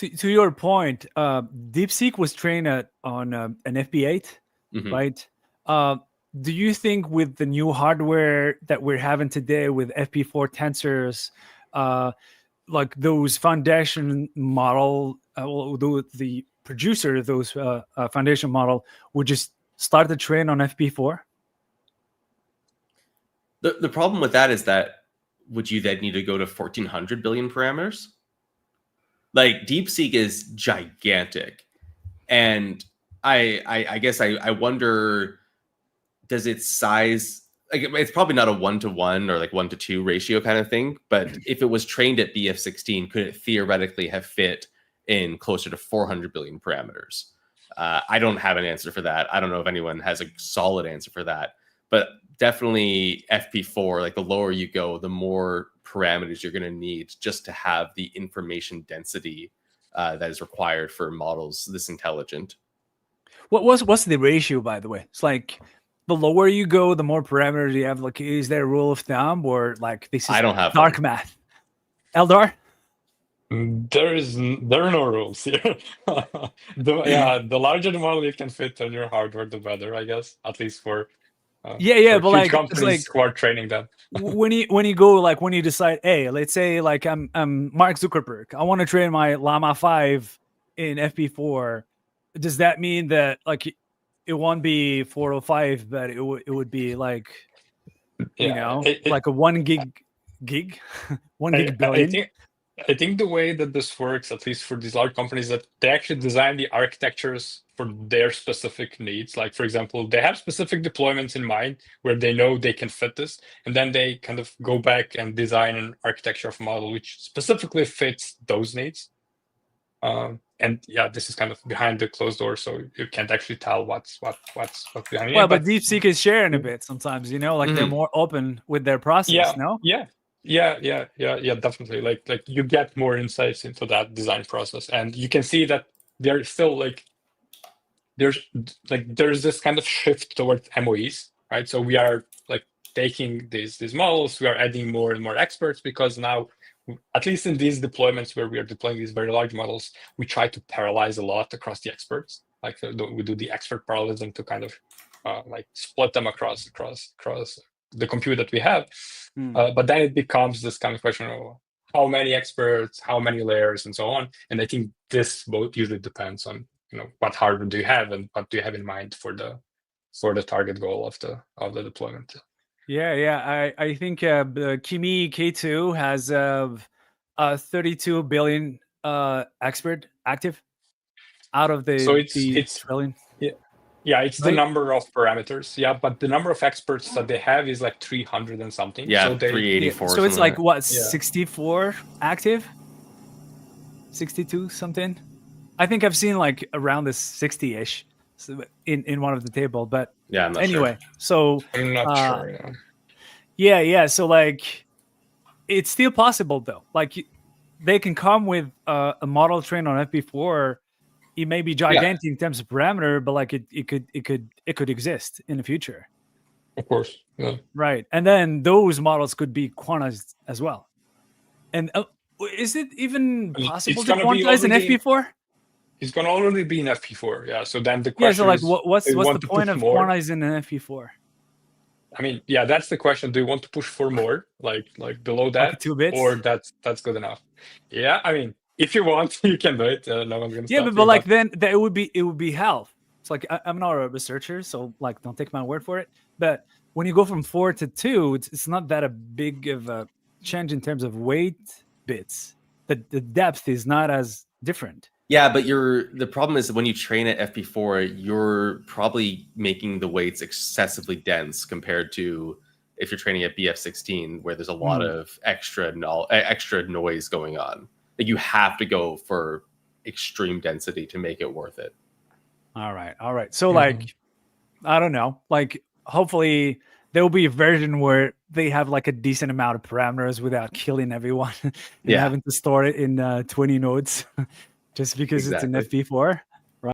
To your point, DeepSeek was trained on an FP8, right? Do you think with the new hardware that we're having today with FP4 tensors, like those foundation model, the producer of those foundation model would just start the train on FP4? The problem with that is that would you then need to go to 1400 billion parameters? Like DeepSeek is gigantic, and I guess I wonder, does its size, like it's probably not a 1-to-1 or like 1-to-2 ratio kind of thing, but if it was trained at BF16, could it theoretically have fit in closer to 400 billion parameters? I don't have an answer for that. I don't know if anyone has a solid answer for that, but definitely FP4, like the lower you go, the more parameters you're going to need just to have the information density that is required for models this intelligent. What's the ratio, by the way? It's like the lower you go, the more parameters you have. Like, is there a rule of thumb, or like this is I don't have dark math? Eldar? There are no rules here. The larger the model you can fit on your hardware, the better, I guess. At least for but huge like companies who are training them. when you go, like when you decide, hey, let's say like I'm Mark Zuckerberg, I want to train my llama5 in FP4. Does that mean that like it won't be 405, but it would be like like a 1 gig 1 gig billion? I think the way that this works, at least for these large companies, that they actually design the architectures for their specific needs. Like, for example, they have specific deployments in mind where they know they can fit this, and then they kind of go back and design an architecture of a model which specifically fits those needs. And yeah, this is kind of behind the closed door, so you can't actually tell what's behind it. Well, but DeepSeek is sharing a bit sometimes, like they're more open with their process, no? Yeah, definitely. Like you get more insights into that design process, and you can see that there's still there's this kind of shift towards MOEs, right? So we are like taking these models, we are adding more and more experts, because now, at least in these deployments where we are deploying these very large models, we try to parallelize a lot across the experts. Like we do the expert parallelism to kind of like split them across the compute that we have. But then it becomes this kind of question of how many experts, how many layers, and so on. And I think this both usually depends on what hardware do you have and what do you have in mind for the target goal of the deployment. I think the Kimi K2 has 32 billion expert active out of the trillion. Yeah, it's the number of parameters. Yeah, but the number of experts that they have is like 300 and something. Yeah, so 384. So it's like what, 64 active? 62 something? I think I've seen like around this 60-ish in one of the table, but yeah, I'm not anyway, sure. So I'm not sure. Yeah. So like, it's still possible though. Like, they can come with a model trained on FP4. It may be gigantic in terms of parameter, but like it could exist in the future. Of course, yeah. Right, and then those models could be quantized as well. And is it even possible to quantize in FP4? It's going to already be in FP4, yeah. So then the question so like, is, what's the point of quantizing in FP4? I mean, yeah, that's the question. Do you want to push for more, like below that, like 2 bits, or that's good enough? Yeah, I mean, if you want, you can do it. No one's gonna stop you, but like then it would be hell. It's like I'm not a researcher, so like don't take my word for it. But when you go from 4 to 2, it's not that a big of a change in terms of weight bits. The depth is not as different. Yeah, but the problem is when you train at FP4, you're probably making the weights excessively dense compared to if you're training at BF16, where there's a lot of extra noise going on. Like you have to go for extreme density to make it worth it. All right. So like, I don't know. Like, hopefully there will be a version where they have like a decent amount of parameters without killing everyone and having to store it in 20 nodes just because it's an FP4.